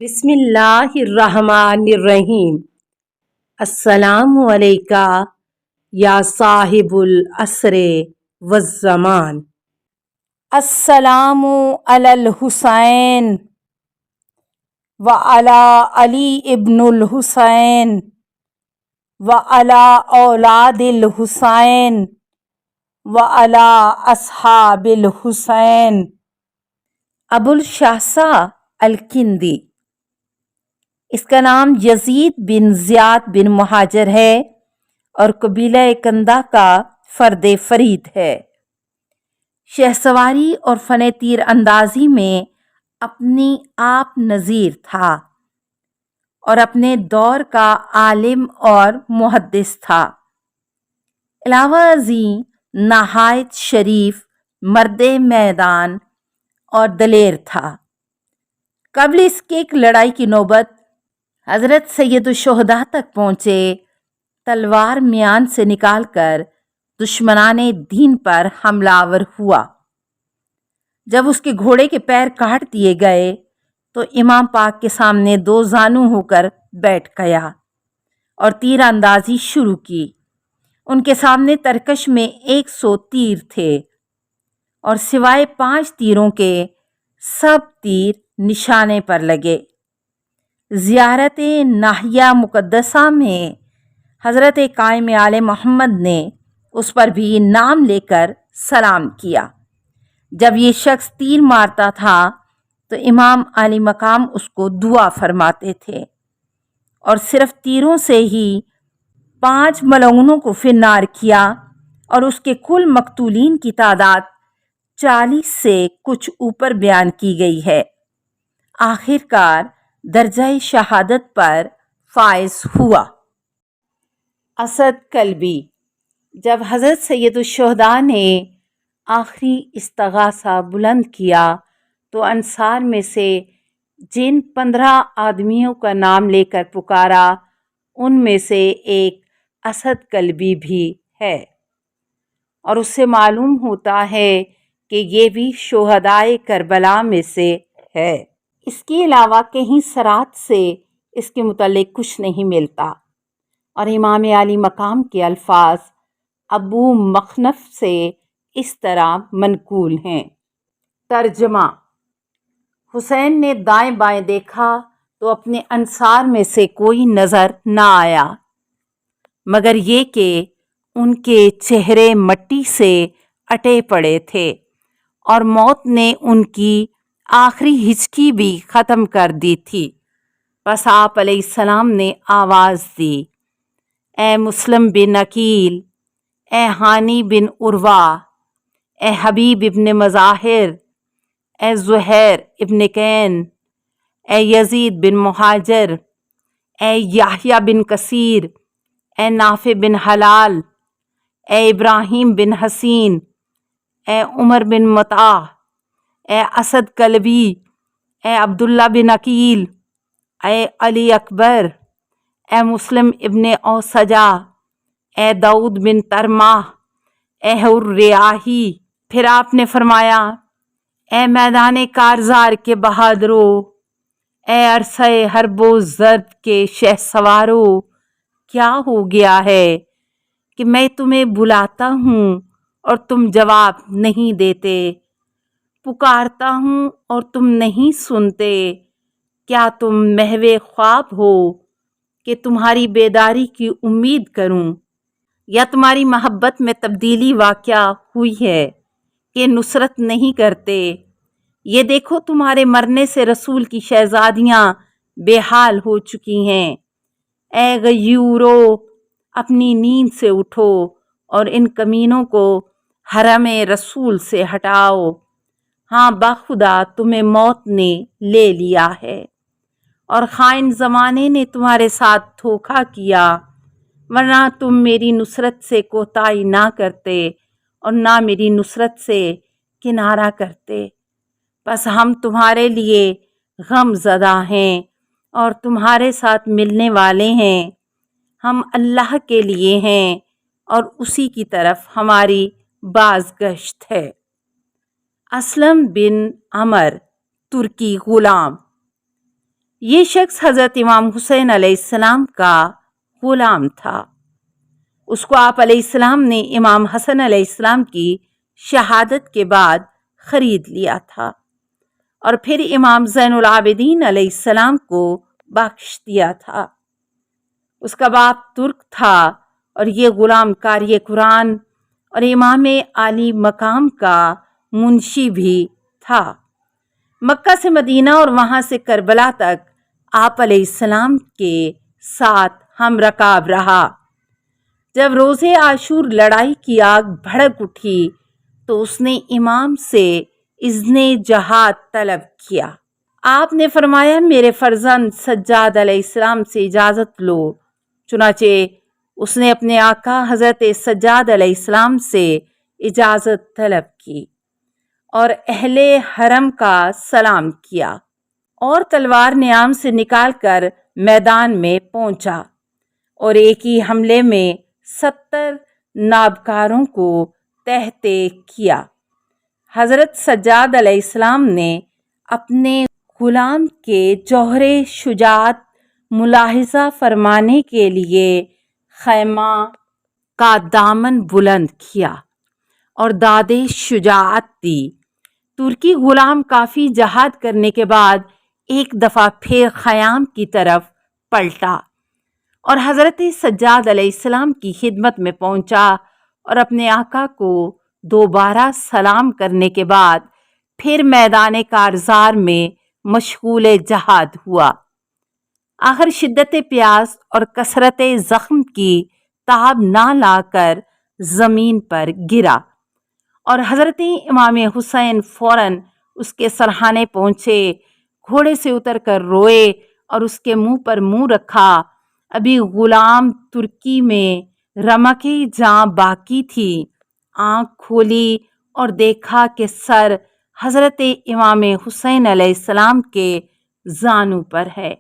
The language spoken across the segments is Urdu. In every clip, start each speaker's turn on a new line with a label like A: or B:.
A: بسم اللہ الرحمن الرحیم۔ السلام علیکہ یا صاحب العصر والزمان۔ السلام علی الحسین وعلی علی ابن الحسین وعلی اولاد الحسین وعلی اصحاب الحسین۔ ابو الشہساء الکندی، اس کا نام یزید بن زیاد بن مہاجر ہے اور قبیلہ کندہ کا فرد فرید ہے۔ شہسواری اور فن تیر اندازی میں اپنی آپ نظیر تھا اور اپنے دور کا عالم اور محدث تھا۔ علاوہ ازیں نہایت شریف، مرد میدان اور دلیر تھا۔ قبل اس کے ایک لڑائی کی نوبت حضرت سید الشہداء تک پہنچے، تلوار میان سے نکال کر دشمنان دین پر حملہ آور ہوا۔ جب اس کے گھوڑے کے پیر کاٹ دیے گئے تو امام پاک کے سامنے دو زانو ہو کر بیٹھ گیا اور تیر اندازی شروع کی۔ ان کے سامنے ترکش میں 100 تیر تھے اور سوائے 5 تیروں کے سب تیر نشانے پر لگے۔ زیارت ناحیہ مقدسہ میں حضرت قائم آل محمد نے اس پر بھی نام لے کر سلام کیا۔ جب یہ شخص تیر مارتا تھا تو امام علی مقام اس کو دعا فرماتے تھے اور صرف تیروں سے ہی 5 ملعونوں کو فنار کیا اور اس کے کل مقتولین کی تعداد 40 سے کچھ اوپر بیان کی گئی ہے۔ آخر کار درجہ شہادت پر فائز ہوا۔ اسد کلبی، جب حضرت سید الشہداء نے آخری استغاثہ بلند کیا تو انصار میں سے جن 15 آدمیوں کا نام لے کر پکارا ان میں سے ایک اسد کلبی بھی ہے، اور اس سے معلوم ہوتا ہے کہ یہ بھی شہدائے کربلا میں سے ہے۔ اس کے علاوہ کہیں سرات سے اس کے متعلق کچھ نہیں ملتا، اور امام علی مقام کے الفاظ ابو مخنف سے اس طرح منقول ہیں۔ ترجمہ: حسین نے دائیں بائیں دیکھا تو اپنے انصار میں سے کوئی نظر نہ آیا مگر یہ کہ ان کے چہرے مٹی سے اٹے پڑے تھے اور موت نے ان کی آخری ہچکی بھی ختم کر دی تھی۔ پس آپ علیہ السلام نے آواز دی، اے مسلم بن عقیل، اے ہانی بن عروہ، اے حبیب ابن مظاہر، اے زہیر ابن کین، اے یزید بن مہاجر، اے یحییٰ بن کثیر، اے نافع بن حلال، اے ابراہیم بن حسین، اے عمر بن مطاع، اے اسد کلبی، اے عبداللہ بن عقیل، اے علی اکبر، اے مسلم ابن اوسجا، اے داؤد بن ترماح، اے حر ریاحی۔ پھر آپ نے فرمایا، اے میدان کارزار کے بہادرو، اے عرصہ حرب و ضرب کے شہسوارو، کیا ہو گیا ہے کہ میں تمہیں بلاتا ہوں اور تم جواب نہیں دیتے، پکارتا ہوں اور تم نہیں سنتے؟ کیا تم محو خواب ہو کہ تمہاری بیداری کی امید کروں، یا تمہاری محبت میں تبدیلی واقع ہوئی ہے کہ نصرت نہیں کرتے؟ یہ دیکھو تمہارے مرنے سے رسول کی شہزادیاں بے حال ہو چکی ہیں۔ اے غیورو، اپنی نیند سے اٹھو اور ان کمینوں کو حرم رسول سے ہٹاؤ۔ ہاں بخدا تمہیں موت نے لے لیا ہے اور خائن زمانے نے تمہارے ساتھ دھوکہ کیا، ورنہ تم میری نصرت سے کوتاہی نہ کرتے اور نہ میری نصرت سے کنارہ کرتے۔ بس ہم تمہارے لیے غم زدہ ہیں اور تمہارے ساتھ ملنے والے ہیں۔ ہم اللہ کے لیے ہیں اور اسی کی طرف ہماری بازگشت ہے۔ اسلم بن عمر، ترکی غلام۔ یہ شخص حضرت امام حسین علیہ السلام کا غلام تھا۔ اس کو آپ علیہ السلام نے امام حسن علیہ السلام کی شہادت کے بعد خرید لیا تھا اور پھر امام زین العابدین علیہ السلام کو بخش دیا تھا۔ اس کا باپ ترک تھا اور یہ غلام قاری قرآن اور امام عالی مقام کا منشی بھی تھا۔ مکہ سے مدینہ اور وہاں سے کربلا تک آپ علیہ السلام کے ساتھ ہم رکاب رہا۔ جب روز عاشور لڑائی کی آگ بھڑک اٹھی تو اس نے امام سے اذن جہاد طلب کیا۔ آپ نے فرمایا میرے فرزند سجاد علیہ السلام سے اجازت لو۔ چنانچہ اس نے اپنے آقا حضرت سجاد علیہ السلام سے اجازت طلب کی اور اہل حرم کا سلام کیا اور تلوار نیام سے نکال کر میدان میں پہنچا اور ایک ہی حملے میں 70 نابکاروں کو تہتے کیا۔ حضرت سجاد علیہ السلام نے اپنے غلام کے جوہر شجاعت ملاحظہ فرمانے کے لیے خیمہ کا دامن بلند کیا اور داد شجاعت دی۔ ترکی غلام کافی جہاد کرنے کے بعد ایک دفعہ پھر خیام کی طرف پلٹا اور حضرت سجاد علیہ السلام کی خدمت میں پہنچا اور اپنے آقا کو دوبارہ سلام کرنے کے بعد پھر میدان کارزار میں مشغول جہاد ہوا۔ آخر شدت پیاس اور کثرت زخم کی تاب نہ لا کر زمین پر گرا اور حضرت امام حسین فوراً اس کے سرہانے پہنچے، گھوڑے سے اتر کر روئے اور اس کے منہ پر منہ رکھا۔ ابھی غلام ترکی میں رمق جاں باقی تھی۔ آنکھ کھولی اور دیکھا کہ سر حضرت امام حسین علیہ السلام کے زانو پر ہے۔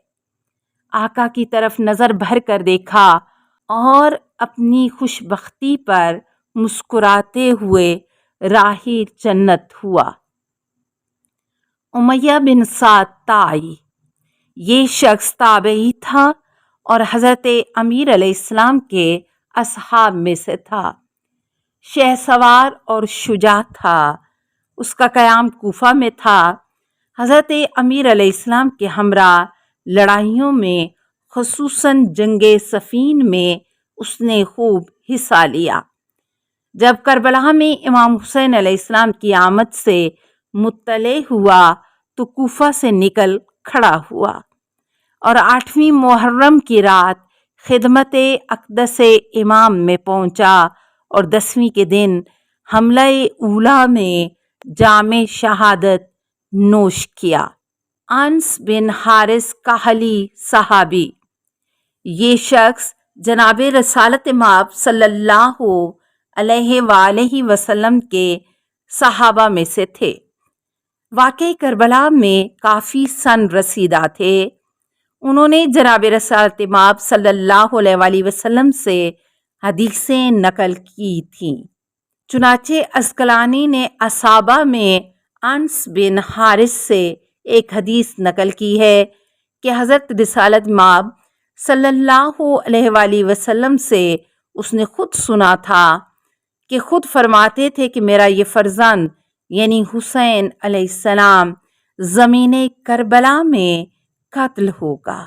A: آقا کی طرف نظر بھر کر دیکھا اور اپنی خوش بختی پر مسکراتے ہوئے راہی جنت ہوا۔ امیہ بن سعد طائی، یہ شخص تابعی تھا اور حضرت امیر علیہ السلام کے اصحاب میں سے تھا۔ شہ سوار اور شجاع تھا۔ اس کا قیام کوفہ میں تھا۔ حضرت امیر علیہ السلام کے ہمراہ لڑائیوں میں خصوصاً جنگ صفین میں اس نے خوب حصہ لیا۔ جب کربلا میں امام حسین علیہ السلام کی آمد سے مطلع ہوا تو کوفہ سے نکل کھڑا ہوا اور 8ویں محرم کی رات خدمت اقدس امام میں پہنچا اور 10ویں کے دن حملہ اولا میں جام شہادت نوش کیا۔ انس بن حارث کاہلی صحابی، یہ شخص جناب رسالت مآب صلی اللہ علیہ وآلہ وسلم کے صحابہ میں سے تھے۔ واقعہ کربلا میں کافی سن رسیدہ تھے۔ انہوں نے جناب رسالت مآب صلی اللہ علیہ وآلہ وسلم سے حدیثیں نقل کی تھیں۔ چنانچہ عسقلانی نے اصحابہ میں انس بن حارث سے ایک حدیث نقل کی ہے کہ حضرت رسالت مآب صلی اللہ علیہ وآلہ وسلم سے اس نے خود سنا تھا کہ خود فرماتے تھے کہ میرا یہ فرزند یعنی حسین علیہ السلام زمین کربلا میں قتل ہوگا۔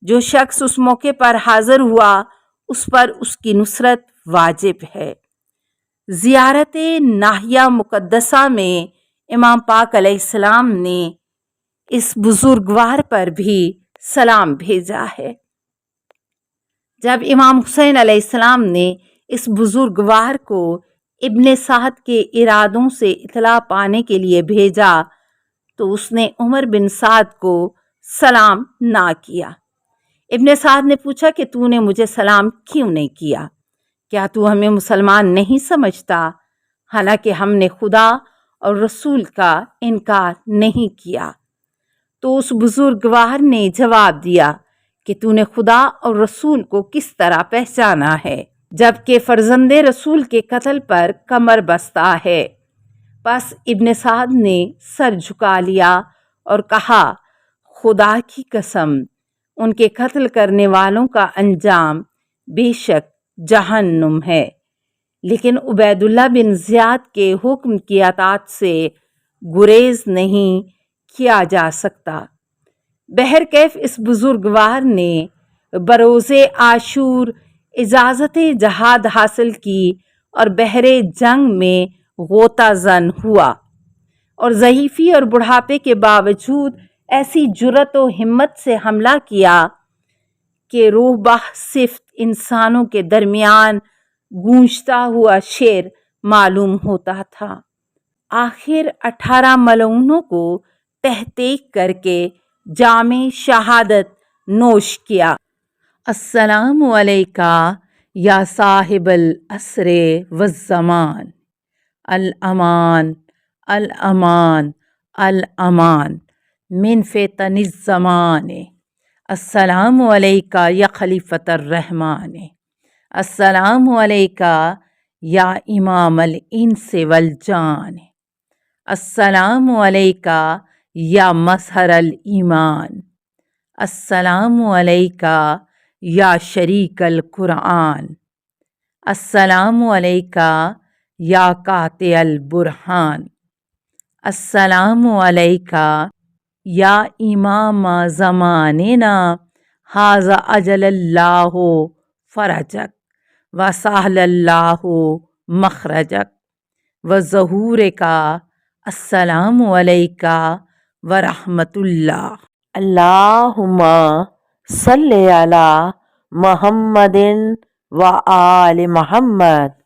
A: جو شخص اس موقع پر حاضر ہوا اس پر اس کی نصرت واجب ہے۔ زیارت ناحیہ مقدسہ میں امام پاک علیہ السلام نے اس بزرگوار پر بھی سلام بھیجا ہے۔ جب امام حسین علیہ السلام نے اس بزرگوار کو ابن سعد کے ارادوں سے اطلاع پانے کے لیے بھیجا تو اس نے عمر بن سعد کو سلام نہ کیا۔ ابن سعد نے پوچھا کہ تو نے مجھے سلام کیوں نہیں کیا؟ کیا تو ہمیں مسلمان نہیں سمجھتا؟ حالانکہ ہم نے خدا اور رسول کا انکار نہیں کیا۔ تو اس بزرگوار نے جواب دیا کہ تو نے خدا اور رسول کو کس طرح پہچانا ہے جبکہ فرزند رسول کے قتل پر کمر بستہ ہے؟ پس ابن سعد نے سر جھکا لیا اور کہا خدا کی قسم ان کے قتل کرنے والوں کا انجام بے شک جہنم ہے، لیکن عبید اللہ بن زیاد کے حکم کی اطاعت سے گریز نہیں کیا جا سکتا۔ بہرکیف اس بزرگوار نے بروز عاشور اجازت جہاد حاصل کی اور بحر جنگ میں غوطہ زن ہوا، اور ضعیفی اور بڑھاپے کے باوجود ایسی جرأت و ہمت سے حملہ کیا کہ روبہ صفت انسانوں کے درمیان گونجتا ہوا شعر معلوم ہوتا تھا۔ آخر 18 ملعونوں کو تحقیق کر کے جام شہادت نوش کیا۔ السلام علیکہ یا صاحب العصر والزمان، الامان الامان الامان من فتن الزمان۔ السلام علیکہ یا خلیفۃ الرحمن، السلام علیکہ یا امام الانس والجان، السلام علیکہ یا مظہر الایمان، السلام علیکہ یا شریک القرآن، السلام علیکہ یا قاطع البرہان، السلام علیکہ یا امام زماننا ھذا اجل اللہ فرجک وسہل اللہ مخرجک وظہورک۔ السلام علیکہ ورحمۃ اللہ۔ اللہم صلی علی محمد و آل محمد۔